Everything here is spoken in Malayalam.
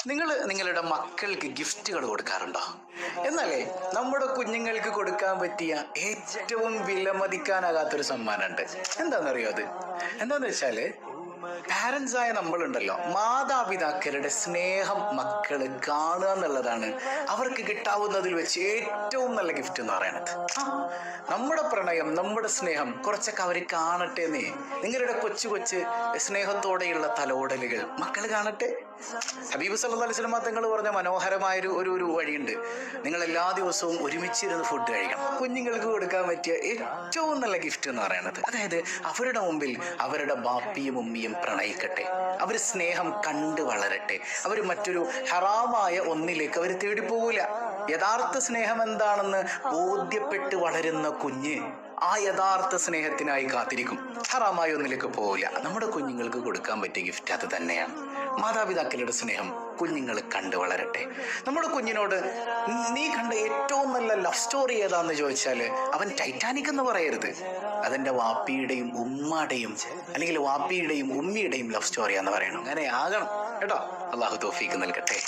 നിങ്ങൾ നിങ്ങളുടെ മക്കൾക്ക് ഗിഫ്റ്റുകൾ കൊടുക്കാറുണ്ടോ? എന്നാലേ നമ്മുടെ കുഞ്ഞുങ്ങൾക്ക് കൊടുക്കാൻ പറ്റിയ ഏറ്റവും വിലമതിക്കാനാകാത്തൊരു സമ്മാനമുണ്ട്. എന്താണെന്നറിയോ അത്? എന്താന്ന് വെച്ചാല് പാരൻസ് ആയ നമ്മളുണ്ടല്ലോ, മാതാപിതാക്കളുടെ സ്നേഹം മക്കള് കാണുക എന്നുള്ളതാണ് അവർക്ക് കിട്ടാവുന്നതിൽ വെച്ച് ഏറ്റവും നല്ല ഗിഫ്റ്റ് എന്ന് പറയുന്നത്. നമ്മുടെ പ്രണയം, നമ്മുടെ സ്നേഹം കുറച്ചൊക്കെ അവർ കാണട്ടെ എന്നേ. നിങ്ങളുടെ കൊച്ചു കൊച്ചു സ്നേഹത്തോടെയുള്ള തലോടലുകൾ മക്കൾ കാണട്ടെ. ഹബീബ് സല്ലല്ലാഹു അലൈഹി വസല്ലം തങ്ങൾ പറഞ്ഞ മനോഹരമായ ഒരു വഴിയുണ്ട്. നിങ്ങൾ എല്ലാ ദിവസവും ഒരുമിച്ചിരുന്ന് ഫുഡ് കഴിക്കണം. കുഞ്ഞുങ്ങൾക്ക് കൊടുക്കാൻ പറ്റിയ ഏറ്റവും നല്ല ഗിഫ്റ്റ് എന്ന് പറയുന്നത്, അതായത് അവരുടെ മുമ്പിൽ അവരുടെ ബാപ്പിയും ഉമ്മിയും പ്രണയിക്കട്ടെ, അവർ സ്നേഹം കണ്ട് വളരട്ടെ, അവർ മറ്റൊരു ഹറാമായ ഒന്നിലേക്ക് അവർ തേടിപ്പോകൂല. യഥാർത്ഥ സ്നേഹം എന്താണെന്ന് ബോധ്യപ്പെട്ട് വളരുന്ന കുഞ്ഞ് ആ യഥാർത്ഥ സ്നേഹത്തിനായി കാത്തിരിക്കും, ഹറാമായ ഒന്നിലേക്ക് പോവില്ല. നമ്മുടെ കുഞ്ഞുങ്ങൾക്ക് കൊടുക്കാൻ പറ്റിയ ഗിഫ്റ്റ് അത് തന്നെയാണ്. മാതാപിതാക്കളുടെ സ്നേഹം കുഞ്ഞുങ്ങൾ കണ്ടു വളരട്ടെ. നമ്മുടെ കുഞ്ഞിനോട് നീ കണ്ട ഏറ്റവും നല്ല ലവ് സ്റ്റോറി ഏതാന്ന് ചോദിച്ചാൽ അവൻ ടൈറ്റാനിക് എന്ന് പറയരുത്, അതെന്റെ വാപ്പിയുടെയും ഉമ്മയുടെയും അല്ലെങ്കിൽ വാപ്പിയുടെയും ഉമ്മിയുടെയും ലവ് സ്റ്റോറിയാന്ന് പറയണം. അങ്ങനെ ആകണം കേട്ടോ. അള്ളാഹു തൗഫീഖ് നൽകട്ടെ.